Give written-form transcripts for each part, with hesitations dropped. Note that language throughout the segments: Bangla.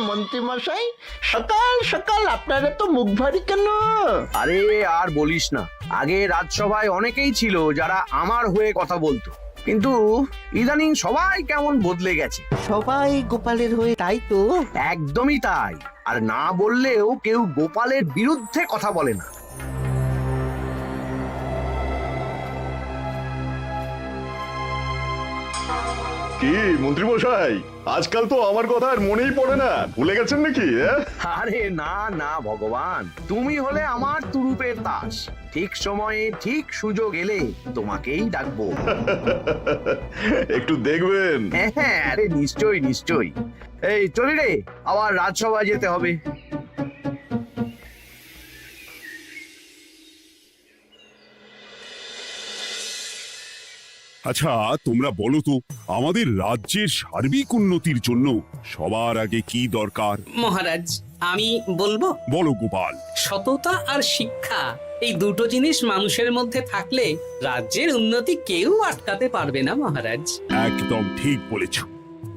মন্ত্রী মশাই, সকাল সকাল আপনারা তো মুখ ভারী কেন? আরে আর বলিস না, আগে রাজসভায় অনেকেই ছিল যারা আমার হয়ে কথা বলতো, কিন্তু ইদানিং সবাই কেমন বদলে গেছে। সবাই গোপালের হয়ে, তাই তো? একদমই তাই। আর না বললেও কেউ গোপালের বিরুদ্ধে কথা বলে না। কি মন্ত্রী মশাই, আজকাল তো আমার কথা আর মনেই পড়ে না, ভুলে গেছেন নাকি? আরে না না ভগবান, তুমি হলে আমার তুরুপের তাস। ঠিক সময়ে ঠিক সুযোগ এলে তোমাকেই ডাকবো। একটু দেখবেন। হ্যাঁ, আরে নিশ্চয়ই নিশ্চয়ই। এই চলি রে, আবার রাজসভায় যেতে হবে। আচ্ছা, তোমরা বলো তো, আমাদের রাজ্যের সার্বিক উন্নতির জন্য সবার আগে কি দরকার? মহারাজ, আমি বলবো। বলো গোপাল। সততা আর শিক্ষা, এই দুটো জিনিস মানুষের মধ্যে থাকলে রাজ্যের উন্নতি কেউ আটকাতে পারবে না মহারাজ। একদম ঠিক বলেছ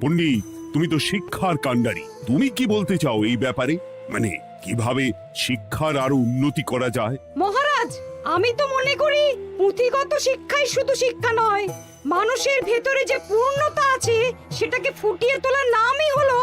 পণ্ডিত, তুমি তো শিক্ষার কাণ্ডারি। তুমি কি বলতে চাও এই ব্যাপারে? মানে কিভাবে শিক্ষার আরো উন্নতি করা যায়? মহারাজ, আমি তো মনে করি পুঁথিগত শিক্ষাই শুধু শিক্ষা নয়, মানুষের ভেতরে যে পূর্ণতা আছে সেটাকে ফুটিয়ে তোলার নামই হলো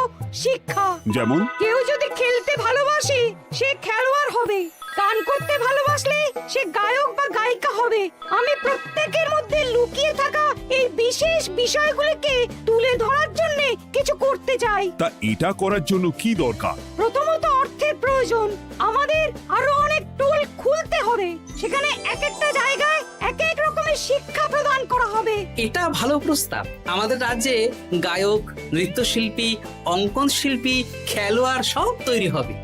শিক্ষা। যেমন? কেউ যদি খেলতে ভালোবাসে সে খেলোয়াড় হবে, গান করতে ভালোবাসলে সে গায়ক বা গায়িকা হবে। আমি প্রত্যেকের মধ্যে লুকিয়ে থাকা এই বিশেষ বিষয়গুলিকে তুলে ধরার জন্য কিছু করতে চাই। তা এটা করার জন্য কি দরকার? প্রথমত অর্থের প্রয়োজন। আমাদের আরো অনেক টুল খুলতে হবে, সেখানে এক একটা জায়গায় এক এক রকমের শিক্ষা প্রদান করা হবে। এটা ভালো প্রস্তাব। আমাদের রাজ্যে গায়ক, নৃত্যশিল্পী, অঙ্কন শিল্পী, খেলোয়াড় সব তৈরি হবে।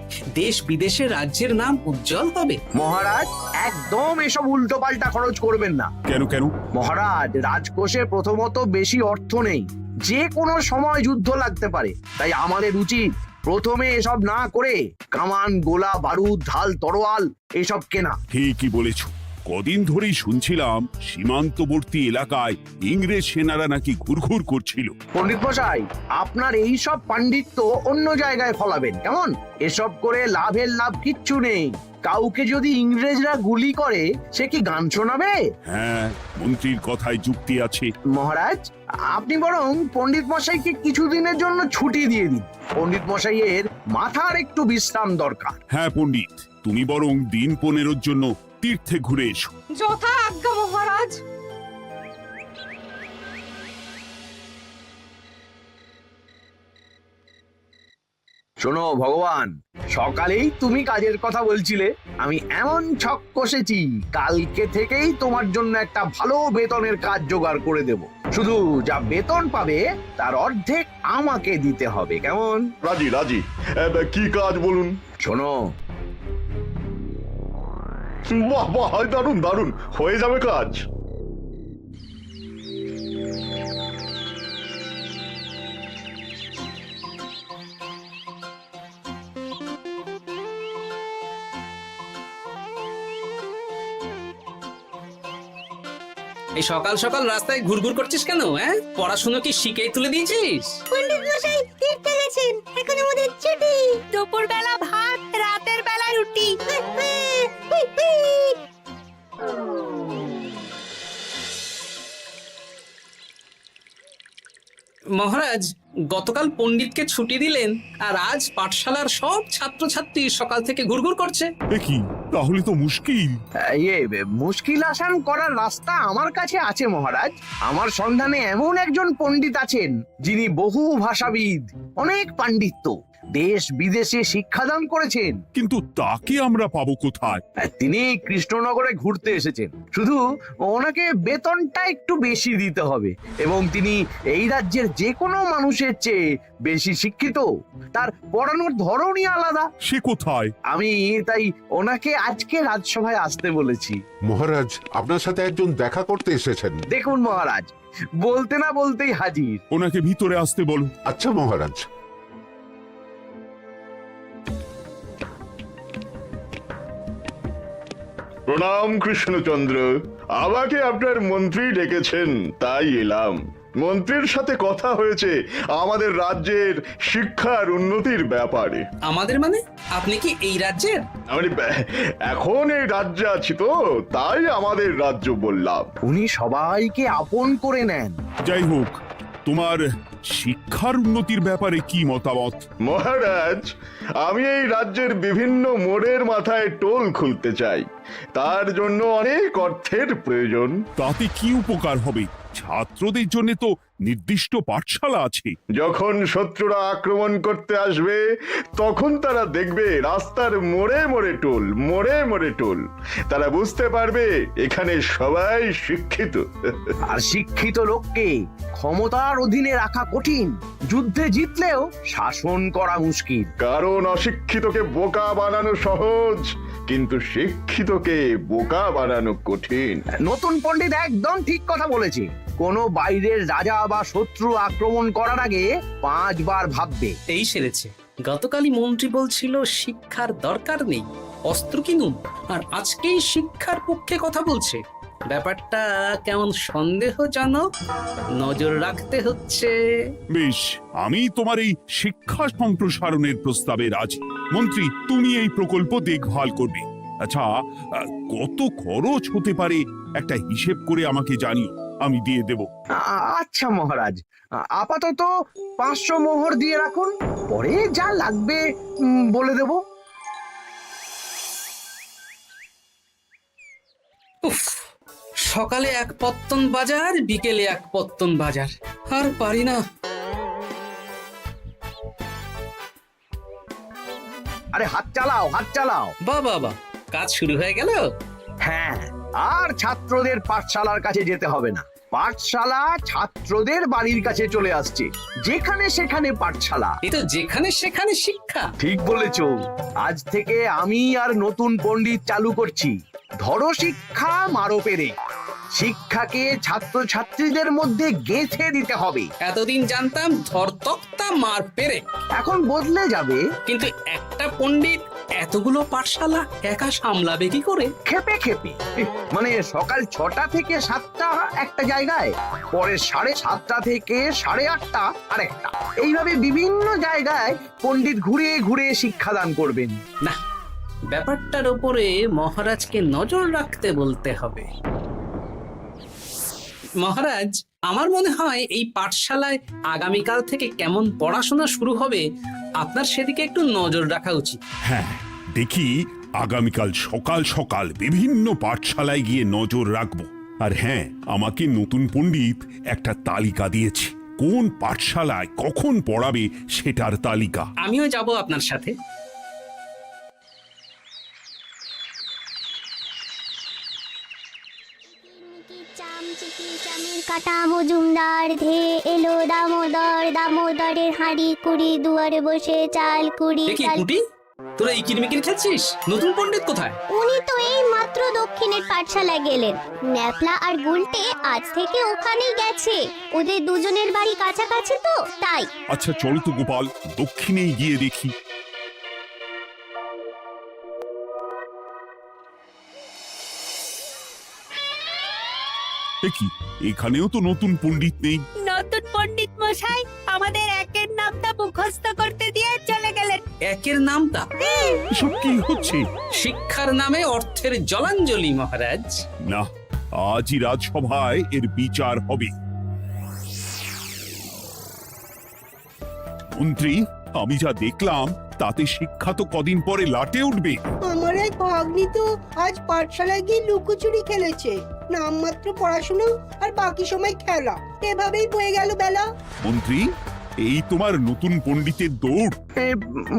দেশ বিদেশে রাজ্যের নাম উজ্জ্বল হবে। মহারাজ, একদম এসব উল্টো পাল্টা খরচ করবেন না। কেন কেন? মহারাজ, রাজকোষে প্রথমত বেশি অর্থ নেই, যে কোনো সময় যুদ্ধ লাগতে পারে। তাই আমাদের উচিত প্রথমে এসব না করে কামান, গোলা, বারুদ, ঢাল, তরোয়াল এসব কেনা। ঠিকই বলেছ। কদিন ধরেই শুনছিলাম সীমান্তবর্তী এলাকায় ইংরেজ সেনারা নাকি ঘুরঘুর করছিল। পণ্ডিত মশাই, আপনার এই সব পাণ্ডিত্য অন্য জায়গায় ফলাবেন কেমন? এসব করে লাভের লাভ কিচ্ছু নেই। কাউকে যদি ইংরেজরা গুলি করে সে কি গান শোনাবে? হ্যাঁ, মন্ত্রীর কথায় যুক্তি আছে। মহারাজ, আপনি বরং পণ্ডিত মশাইকে কিছুদিনের জন্য ছুটি দিয়ে দিন। পণ্ডিত মশাইয়ের মাথার একটু বিশ্রাম দরকার। হ্যাঁ পণ্ডিত, তুমি বরং দিন 15 জন্য তীর্থে ঘুরে এসো। যথা আজ্ঞা মহারাজ। শোনো ভগবান, সকালেই তুমি কাজের কথা বলছিলে, আমি এমন ছক কষেছি কালকে থেকেই তোমার জন্য একটা ভালো বেতনের কাজ জোগাড় করে দেব। শুধু যা বেতন পাবে তার অর্ধেক আমাকে দিতে হবে, কেমন? রাজি রাজি। কি কাজ বলুন? শোনো, বাহ বাহ, দারুণ দারুণ, হয়ে যাবে কাজ। এই সকাল সকাল রাস্তায় ঘুরঘুর করছিস কেন? পড়াশুনো কি শিখেই তুলে দিয়েছিস? পণ্ডিত মশাই তীর্থে গেছেন, এখন আমাদের ছুটি। দুপুর বেলা ভাত, রাতের বেলা রুটি। মহারাজ, গতকাল পণ্ডিতকে ছুটি দিলেন আর আজ পাঠশালার সব ছাত্রছাত্রী সকাল থেকে ঘুরঘুর করছে। কি, তাহলে তো মুশকিল। মুশকিল আসান করার রাস্তা আমার কাছে আছে মহারাজ। আমার সন্ধানে এমন একজন পণ্ডিত আছেন যিনি বহু ভাষাবিদ, অনেক পাণ্ডিত্য, দেশ বিদেশে শিক্ষাদান করেছেন। কিন্তু তাকে আমরা পাবো কোথায়? তিনি কৃষ্ণনগরে ঘুরতে এসেছেন, শুধু ওনাকে বেতনটা একটু বেশি দিতে হবে, এবং তিনি এই রাজ্যের যে কোনো মানুষের চেয়ে বেশি শিক্ষিত। তার পড়ানোর ধরনই আলাদা। সে কোথায়? আমি তাই ওনাকে আজকে রাজসভায় আসতে বলেছি। মহারাজ, আপনার সাথে একজন দেখা করতে এসেছেন। দেখুন মহারাজ, বলতে না বলতেই হাজির। ওনাকে ভিতরে আসতে বলো। আচ্ছা মহারাজ। প্রণাম কৃষ্ণচন্দ্র, আমাকে আপনার মন্ত্রী ডেকেছেন, তাই এলাম। মন্ত্রীর সাথে কথা হয়েছে আমাদের রাজ্যের শিক্ষার উন্নতির ব্যাপারে। আমাদের মানে আপনি কি এই রাজ্যের? আমি এখন এই রাজ্যে আছি তো, তাই আমাদের রাজ্য বললাম। উনি সবাইকে আপন করে নেন। যাই হোক, তোমার শিক্ষার উন্নতির ব্যাপারে কি মতামত? মহারাজ, আমি এই রাজ্যের বিভিন্ন মোড়ের মাথায় টোল খুলতে চাই। তার জন্য অনেক অর্থের প্রয়োজন। তাতে কি উপকার হবে? ছাত্রদের জন্য তো নির্দিষ্ট পাঠশালা আছে। যখন শত্রুরা আক্রমণ করতে আসবে তখন তারা দেখবে রাস্তার মোড়ে মোড়ে টোল, মোড়ে মোড়ে টোল। তারা বুঝতে পারবে এখানে সবাই শিক্ষিত। আর শিক্ষিত লোককে ক্ষমতার অধীনে রাখা কঠিন, যুদ্ধে জিতলেও শাসন করা মুশকিল। কারণ অশিক্ষিতকে বোকা বানানো সহজ, কিন্তু শিক্ষিতকে বোকা বানানো কঠিন। নতুন পণ্ডিত একদম ঠিক কথা বলেছে। কোনো বাইরের রাজা বা শত্রু আক্রমণ করার আগে 5 বার ভাববে। এই সেরেছে। গতকালই মন্ত্রী বলছিল শিক্ষার দরকার নেই, অস্ত্র কিনুন, আর আজকেই শিক্ষার পক্ষে কথা বলছে। ব্যাপারটা কেমন সন্দেহজনক, নজর রাখতে হচ্ছে। বেশ, আমি তোমার এই শিক্ষা সম্প্রসারণের প্রস্তাবে রাজি। মন্ত্রী, তুমি এই প্রকল্প দেখভাল করবে। আচ্ছা, কত খরচ হতে পারে একটা হিসেব করে আমাকে জানিও, আমি দিয়ে দেব। আচ্ছা মহারাজ, আপাতত 500 মোহর দিয়ে রাখুন, পরে যা লাগবে বলে দেব। উফ, সকালে এক পত্তন বাজার, বিকেলে এক পত্তন বাজার, আর পারি না। আরে হাত চালাও, হাত চালাও। বাবা, কাজ শুরু হয়ে গেল। হ্যাঁ, আর ছাত্রদের পাঠশালার কাছে যেতে হবে না। পাঠশালা ছাত্রদের বাড়ির কাছে চলে আসছে। যেখানে সেখানে পাঠশালা। এই তো যেখানে সেখানে শিক্ষা। ঠিক বলেছো। আজ থেকে আমি আর নতুন পণ্ডিত চালু করছি। ধরো শিক্ষা, মারো পেরে। শিক্ষাকে ছাত্রছাত্রীদের মধ্যে গেঁথে দিতে হবে। এতদিন জানতাম ধরতক্তা মার পেরে, এখন বদলে যাবে। কিন্তু একটা পণ্ডিত এতগুলো পাঠশালা একা সামলাবে কি করে? খেপে খেপে। মানে সকাল 6টা থেকে 7টা একটা জায়গায়, পরে 7:30 থেকে 8:30 আরেকটা। এইভাবে বিভিন্ন জায়গায় পণ্ডিত ঘুরে ঘুরে শিক্ষাদান করবেন। না, ব্যাপারটার উপরে মহারাজকে নজর রাখতে বলতে হবে। মহারাজ, আমার মনে হয় এই পাঠশালায় আগামীকাল থেকে কেমন পড়াশোনা শুরু হবে, আপনার সেদিকে একটু নজর রাখা উচিত। হ্যাঁ, দেখি আগামীকাল সকাল সকাল বিভিন্ন পাঠশালায় গিয়ে নজর রাখবো। আর হ্যাঁ, আমাকে নতুন পণ্ডিত একটা তালিকা দিয়েছে, কোন পাঠশালায় কখন পড়াবে সেটার তালিকা। আমিও যাব আপনার সাথে। কাটা মজুমদার ধে এলো দামোদর, দামোদরের হাঁড়ি কুড়ি, দুয়ারে বসে চাল কুড়ি। দেখি কুটি, তোরা এই কিরমিকির খেলছিস? নতুন পণ্ডিত কোথায়? উনি তো এই মাত্র দক্ষিণের পাঠশালায় গেলেন। ন্যাপলা আর গুলটে আজ থেকে ওখানেই গেছে। ওদের দুজনের বাড়ি কাছাকাছি তো, তাই। আচ্ছা চলো তো গোপাল, দক্ষিণেই গিয়ে দেখি। দেখি এখানেও তো নতুন পণ্ডিত নেই। নতুন পণ্ডিত মশাই আমাদের একের নামটা মুখস্থ করতে দিয়ে চলে গেলেন। একের নামটা? এসব কি হচ্ছে? শিক্ষার নামে অর্থের জলাঞ্জলি মহারাজ। না, আজই রাজসভায় এর বিচার হবে। মন্ত্রী, আমি যা দেখলাম তাতে শিক্ষা তো কদিন পরে লাটে উঠবে। আমার এক ভাগ্নি তো আজ পাঠশালায় গিয়ে লুকোচুরি খেলেছে। নামমাত্র পড়াশুনো আর বাকি সময় খেলা, এভাবেই বয়ে গেল বেলা। মন্ত্রী, এই তোমার নতুন পণ্ডিতের দৌড়।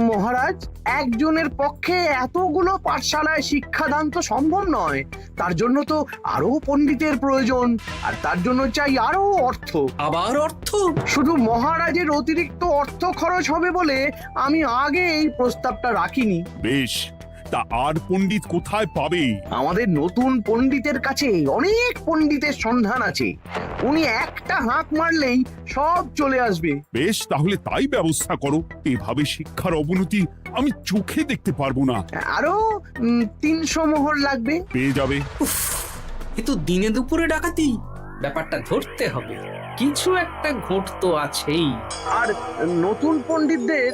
মহারাজ, একজনের পক্ষে এতগুলো পাঠশালায় শিক্ষাদান তো সম্ভব নয়। তার জন্য তো আরো পণ্ডিতের প্রয়োজন, আর তার জন্য চাই আরো অর্থ। আবার অর্থ? শুধু মহারাজের অতিরিক্ত অর্থ খরচ হবে বলে আমি আগে এই প্রস্তাবটা রাখিনি। বেশ, তা আর পণ্ডিত কোথায় পাবে? আমাদের নতুন পণ্ডিতের কাছে অনেক পণ্ডিতের সন্ধান আছে। উনি একটা হাঁক মারলেই সব চলে আসবে। বেশ, তাহলে তাই ব্যবস্থা করো। এভাবে শিক্ষার অবনতি আমি চোখে দেখতে পারবো না। আরো 300 মোহর লাগবে। পেয়ে যাবে। উফ, এ তো দিনে দুপুরে ডাকাতি। ব্যাপারটা ধরতে হবে। কিছু একটা ঘোট তো আছেই। আর নতুন পণ্ডিতদের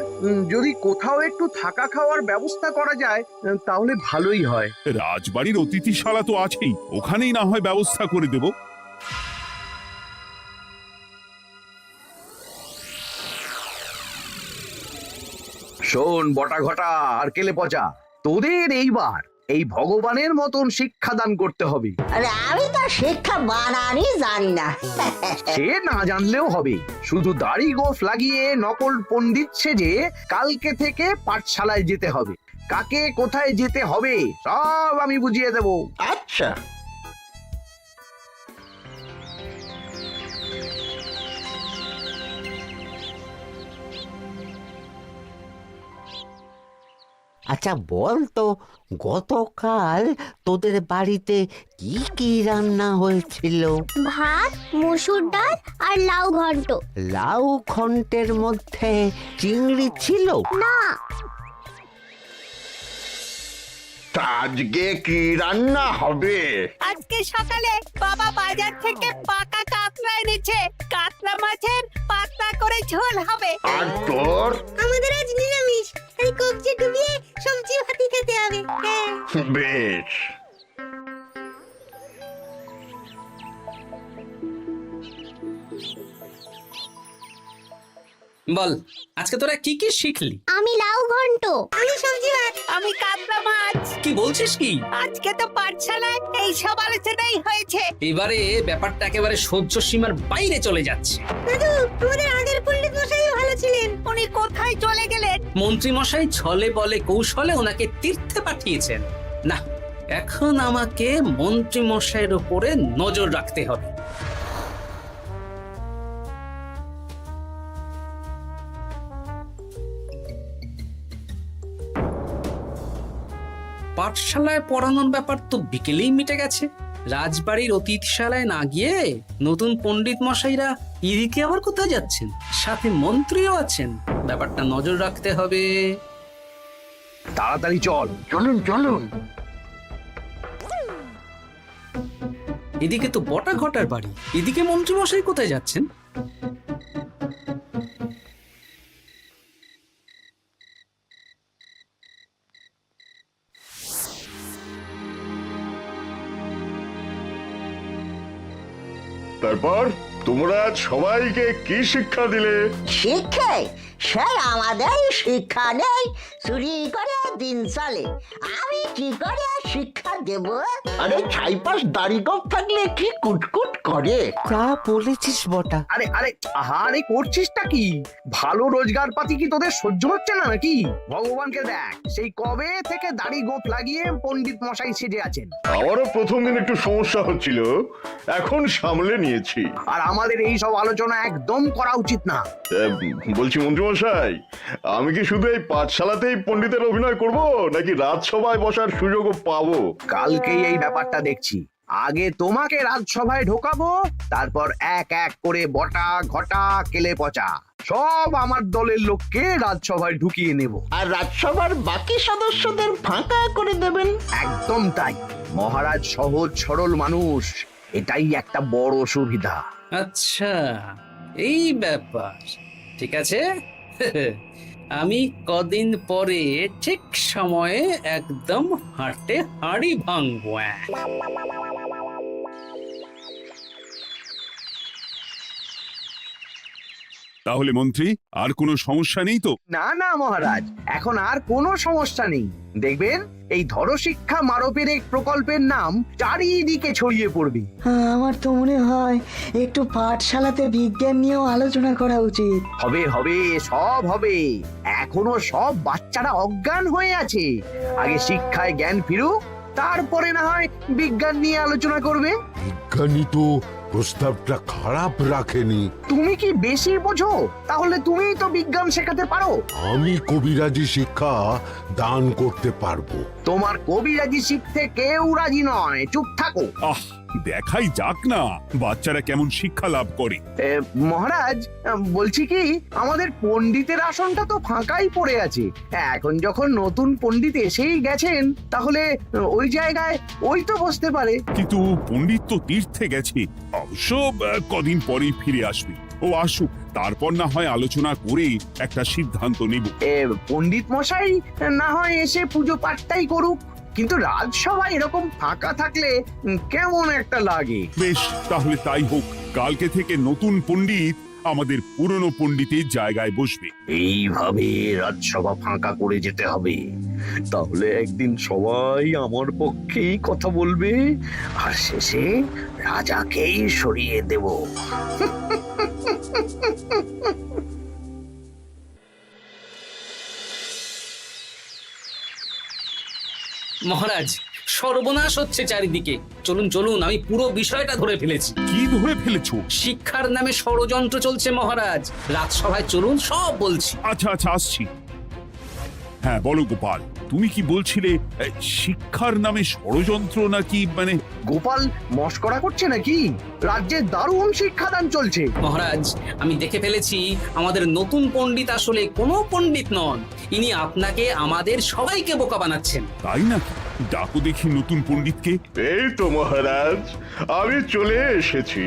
যদি কোথাও একটু থাকা খাওয়ার ব্যবস্থা করা যায় তাহলে ভালোই হয়। রাজবাড়ির অতিথিশালা তো আছেই, ওখানেই না হয় ব্যবস্থা করে দেব। শোন বটা ঘটা আর কেলে পচা, তোদের এইবার এই ভগবানের মতন শিক্ষাদান করতে হবে। আরে আমি তো শিক্ষা বানানই জানি না। সে না জানলেও হবে, শুধু দাড়ি গোফ লাগিয়ে নকল পণ্ডিত সেজে কালকে থেকে পাঠশালায় যেতে হবে। কাকে কোথায় যেতে হবে সব আমি বুঝিয়ে দেব। আচ্ছা, আচ্ছা বল তো, গতকাল তোদের বাড়িতে কি কি রান্না হয়েছিল? ভাত, মসুর ডাল আর লাউ ঘন্ট। লাউ ঘন্টের মধ্যে চিংড়ি ছিল? না, তা আজকে কি রান্না হবে? আজকে সকালে বাবা বাজার থেকে পাকা কাতলা এনেছে। কাতলা মাছের পাতলা করে ঝোল হবে। আর তোর? আমাদের আজ নিরামিষ, এই কবজি ডুবিয়ে সবজি ভাতি খেতে হবে। হ্যাঁ। বেশ। বল, আজকে তোরা কি কি শিখলি? আমি লাউ ঘন্ট। আমি সবজি ভাত। আমি কাতলা মাছ। কি বলছিস কি? আজকে তো পাঠশালায় এই সব আলোচনাই হয়েছে। এবারে ব্যাপারটা একেবারে সহ্য সীমার বাইরে চলে যাচ্ছে। দাদু, আমাদের আগের পণ্ডিত মশাই ভালো ছিলেন। উনি কোথায় চলে গেলেন? মন্ত্রী মশাই ছলে বলে কৌশলে ওনাকে তীর্থে পাঠিয়েছেন। না, এখন আমাকে মন্ত্রী মশাইয়ের উপরে নজর রাখতে হবে। পাঠশালায় পড়ানোর ব্যাপার তো বিকেলেই মিটে গেছে। রাজবাড়ির অতিথিশালায় না গিয়ে নতুন পণ্ডিত মশাইরা এদিকে আবার কোথায় যাচ্ছেন? সাথে মন্ত্রীও আছেন, ব্যাপারটা নজর রাখতে হবে। তাড়াতাড়ি চল। চলুন চলুন। এদিকে তো বটা ঘটার বাড়ি, এদিকে মন্ত্রী মশাই কোথায় যাচ্ছেন? তারপর তোমরা সবাইকে কি শিক্ষা দিলে? শিক্ষে সে আমাদের শিক্ষা নেই, চুরি করে দিন চলে। আমি কি করে শিক্ষা দেব? আরে ছাইপাশ দাড়ি গোঁফ থাকলে কি কুটকুট করে। যা বলেছিস বটা। আরে আরে আহারে করছিসটা কি? ভালো রোজগার পাতি কি তোদের সহ্য হচ্ছে না নাকি? ভগবানকে দেখ, সেই কবে থেকে দাড়ি গোঁফ লাগিয়ে পণ্ডিত মশাই সেজে আছেন। আমারও প্রথম দিন একটু সমস্যা হচ্ছিল, এখন সামলে নিয়েছি। আর আমাদের এই সব আলোচনা একদম করা উচিত না। বলছি মন্ত্রীমশাই, আমি কি শুধু এই পাঠশালাতেই পণ্ডিতের অভিনয় করব, নাকি রাজসভায় বসার সুযোগও পাবো? কালকেই এই ব্যাপারটা দেখছি। আগে তোমাকে রাজসভায় ঢোকাবো, তারপর এক এক করে বটা ঘটা কেলে পচা সব আমার দলের লোককে রাজসভায় ঢুকিয়ে নেব। আর রাজসভার বাকি সদস্যদের ফাঁকা করে দেবেন। একদম তাই। মহারাজ সহজ সরল মানুষ, এটাই একটা বড় সুবিধা। আচ্ছা, এই ব্যাপার। ঠিক আছে, আমি কদিন পরে ঠিক সময়ে একদম হাটে হাঁড়ি ভাঙবো। তাহলে মন্ত্রী, আর কোনো সমস্যা নেই তো? না না মহারাজ, এখন আর কোনো সমস্যা নেই। দেখবেন এই ধরশিক্ষা মারপের এক প্রকল্পের নাম চারিদিকে ছড়িয়ে পড়বে। আমার তো মনে হয় একটু পাঠশালাতে বিজ্ঞান নিয়েও আলোচনা করা উচিত। হবে হবে, সব হবে। এখনো সব বাচ্চারা অজ্ঞান হয়ে আছে। আগে শিক্ষায় জ্ঞান ফিরুক, তারপরে না হয় বিজ্ঞান নিয়ে আলোচনা করবে। বিজ্ঞানী তো প্রস্তাবটা খারাপ রাখেনি। তুমি কি বেশি বোঝো? তাহলে তুমিই তো বিজ্ঞান শেখাতে পারো। আমি কবিরাজি শিক্ষা দান করতে পারবো। তোমার কবিরাজি শিখতে কেউ রাজি নয়, চুপ থাকো। আহ, দেখাই যাক না বাচ্চারা কেমন শিক্ষা লাভ করে। মহারাজ, বলছি কি, আমাদের পণ্ডিতের আসনটা তো ফাঁকাই পড়ে আছে। এখন যখন নতুন পণ্ডিত এসেই গেছেন, তাহলে ওই জায়গায় ওই তো বসতে পারে। কিন্তু পণ্ডিত তো তীর্থে গেছে, অবশ্য কদিন পরেই ফিরে আসবে। ও আসুক, তারপর না হয় আলোচনা করে একটা সিদ্ধান্ত নেব। পণ্ডিত মশাই না হয় এসে পুজো পাঠটাই করুক, কিন্তু রাজসভা এরকম ফাঁকা থাকলে কেমন একটা লাগে। বেশ, তাহলে তাই হোক। কালকে থেকে নতুন পণ্ডিত আমাদের পুরনো পণ্ডিতের জায়গায় বসবে। এইভাবে রাজসভা ফাঁকা করে যেতে হবে, তাহলে একদিন সবাই আমার পক্ষেই কথা বলবে, আর শেষে রাজাকেই সরিয়ে দেব। মহারাজ, সর্বনাশ হচ্ছে চারিদিকে। চলুন চলুন, আমি পুরো বিষয়টা ধরে ফেলেছি। কি ধরে ফেলেছো? শিক্ষার নামে ষড়যন্ত্র চলছে মহারাজ। রাজসভায় চলুন, সব বলছি। আচ্ছা আচ্ছা, আসছি। হ্যাঁ বলো গোপাল, তুমি কি বলছিলে শিক্ষার নামে ষড়যন্ত্র নাকি? মানে গোপাল মস্করা করছে নাকি? রাজ্যে দারুণ শিক্ষাদান চলছে। মহারাজ, আমি দেখে ফেলেছি আমাদের নতুন পণ্ডিত আসলে কোনো পণ্ডিত নন। ইনি আপনাকে, আমাদের সবাইকে বোকা বানাচ্ছেন। তাই নাকি? ডাকো দেখি নতুন পণ্ডিতকে। এই তো মহারাজ, আমি চলে এসেছি।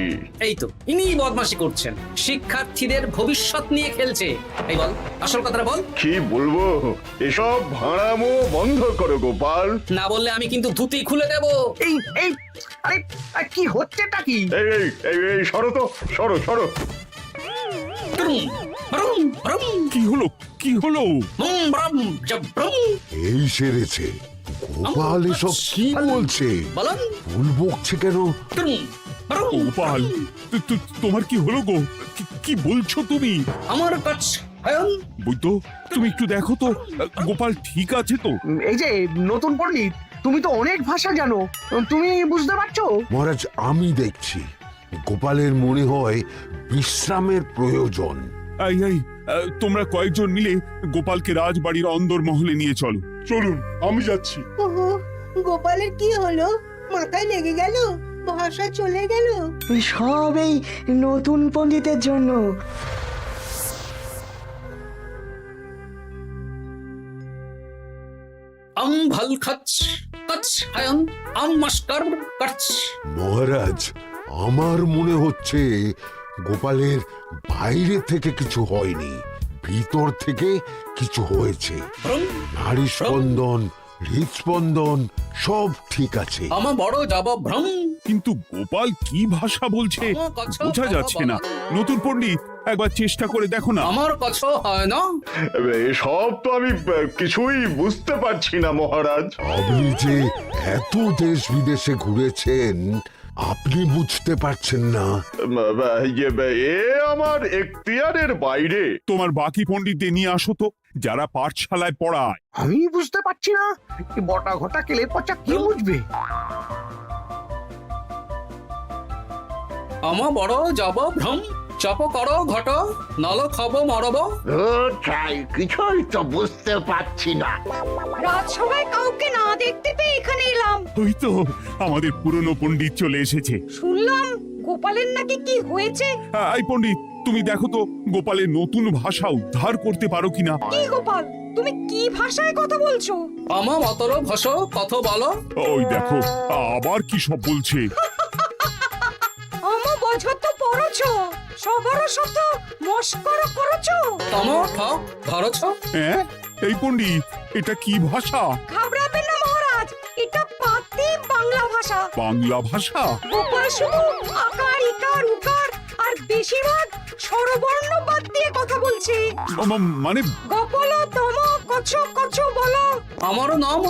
এই তো ইনিই বদমাশি করছেন, শিক্ষার্থীদের ভবিষ্যৎ নিয়ে খেলছে। এই বল, আসল কথাটা বল। কি বলবো, এসব ভাড়ামো বন্ধ করো গোপাল। না বললে আমি কিন্তু ধুতি খুলে দেব। এই এই আরে কি হচ্ছেটা কি? এই এই এই এই সরো তো, সরো সরো। ব্রুম, ব্রুম, ব্রুম, কি হলো, কি হলো? বুম, ব্রুম, জাব্রুম। এই সেরেছে। গোপাল এসব কি বলছে? বলুন। ভুল বকছে কেন? ব্রুম, ব্রুম, গোপাল, তোমার কি হলো গো? কি বলছো তুমি? আমার কাছে বৈদ্য, তুমি একটু দেখো তো গোপাল ঠিক আছে তো? এই যে নতুন পণ্ডিত, তুমি তো অনেক ভাষা জানো, তুমি বুঝতে পারছো? মহারাজ, আমি দেখছি গোপালের মনে হয় বিশ্রামের প্রয়োজন। এই এই, তোমরা কয়েকজন মিলে গোপালকে রাজবাড়ির অন্দরমহলে নিয়ে চলো। চলুন, আমি যাচ্ছি। ওহো, গোপালের কি হলো? মাথায় লেগে গেল? ভাষা চলে গেল? সব এই নতুন পণ্ডিতের জন্য। ভাল খাচ্ছ কাছ হায়ন মাস্টার কাছ। মহারাজ, আমার মনে হচ্ছে গোপালের বাইরে থেকে কিছু হয়নি, ভিতর থেকে কিছু হয়েছে। নাড়ি স্পন্দন, হৃদস্পন্দন সব ঠিক আছে। আমার বড় যাব ভ্রম। কিন্তু গোপাল কি ভাষা বলছে বোঝা যাচ্ছে না। নতুন পণ্ডিত, একবার চেষ্টা করে দেখো না। আমার কথা হয় না। এসব তো আমি কিছুই বুঝতে পারছি না মহারাজ। আপনি যে এত দেশ বিদেশে ঘুরেছেন, আপনি বুঝতে পারছেন না? এ আমার এখতিয়ারের বাইরে। তোমার বাকি পণ্ডিতদের নিয়ে আসো তো, যারা পাঠশালায় পড়ায়। আমি বুঝতে পারছি না, বটা ঘটা কেলে পচা কি বুঝবে? আমার বড় যাব ভ্রম। চপ করো ঘট, নল খাব মরব। কিছুই তো বুঝতে পারছি না। রাজসভায় কাউকে না দেখতে পেয়ে এখানে এলাম। ওই তো আমাদের পুরনো পণ্ডিত চলে এসেছে। শুনলাম গোপালের নাকি কি হয়েছে। এই পণ্ডিত, তুমি দেখো তো গোপালের নতুন ভাষা উদ্ধার করতে পারো কিনা। কি গোপাল, তুমি কি ভাষায় কথা বলছো? আমার অতর ভাষ কত বলো। ওই দেখো আবার কি সব বলছে। আমো বছর তো পড়ছো, সবার সাথে মস্করা করছো। তম ঠক ধরছ। হ্যাঁ, এই পণ্ডিত, এটা কি ভাষা? ঘাবড়াবেন না মহারাজ, এটা পাতি বাংলা ভাষা। বাংলা ভাষা? গোপাল শুধু আকার ইকার উকার আর বেশিরভাগ স্বরবর্ণ বাদ দিয়ে কথা বলছে। মানে গোপাল তম কছ কছ বলো। আমার নাম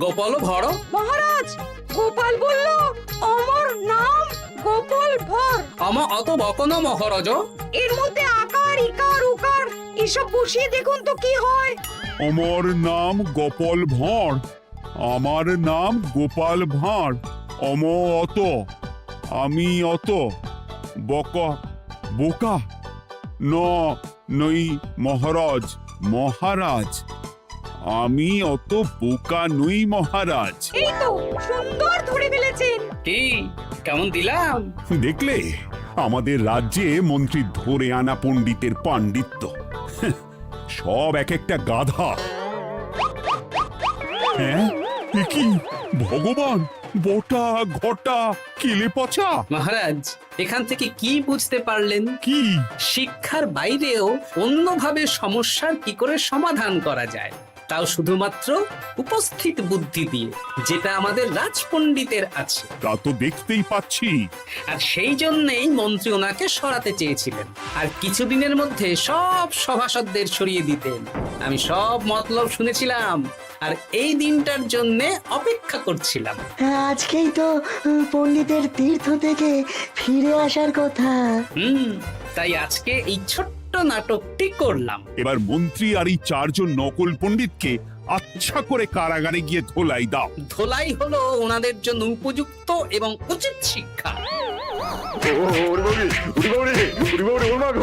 গোপাল ভর। মহারাজ, গোপাল বলল আমার নাম গোপাল ভর। আমার অত বকন মহারাজ। এর মধ্যে আকার ইকার উকার এসব বসিয়ে দেখুন তো কি হয়। আমার নাম গোপাল ভাঁড়। আমার নাম গোপাল ভাঁড়। অত, আমি অত, বকা বোকা, নই মহারাজ। মহারাজ, আমি অত বোকা নই মহারাজ। এই তো সুন্দর ধরে ফেলেছেন। কি কেমন দিলাম? দেখলে আমাদের রাজ্যে মন্ত্রী ধরে আনা পণ্ডিতের পাণ্ডিত্য। সব এক একটা গাধা। হ্যাঁ, এ কি ভগবান, বটা ঘটা কেলে পচা। মহারাজ, এখান থেকে কি বুঝতে পারলেন? কি? শিক্ষার বাইরেও অন্যভাবে সমস্যার কি করে সমাধান করা যায়, তাও শুধুমাত্র উপস্থিত বুদ্ধি দিয়ে, যেটা আমাদের রাজপণ্ডিতের আছে। তা তো দেখতেই পাচ্ছি। আর সেই জন্যেই মন্ত্রী ওনাকে সরাতে চেয়েছিলেন, আর কিছুদিনের মধ্যে সব সভাসদদের সরিয়ে দিতেন। আমি সব মতলব শুনেছিলাম, আর এই দিনটার জন্য অপেক্ষা করছিলাম। আজকেই তো পণ্ডিতের তীর্থ থেকে ফিরে আসার কথা। তাই আজকে এই ছোট্ট নাটকটি করলাম। এবার মন্ত্রী আর এই 4 জন নকল পণ্ডিতকে আচ্ছা করে কারাগারে গিয়ে ধোলাই দাও। ধোলাই হলো ওনাদের জন্য উপযুক্ত এবং উচিত শিক্ষা। ওরে বাবারে, ওরে বাবারে, ওরে বাবারে, ওর মা গো,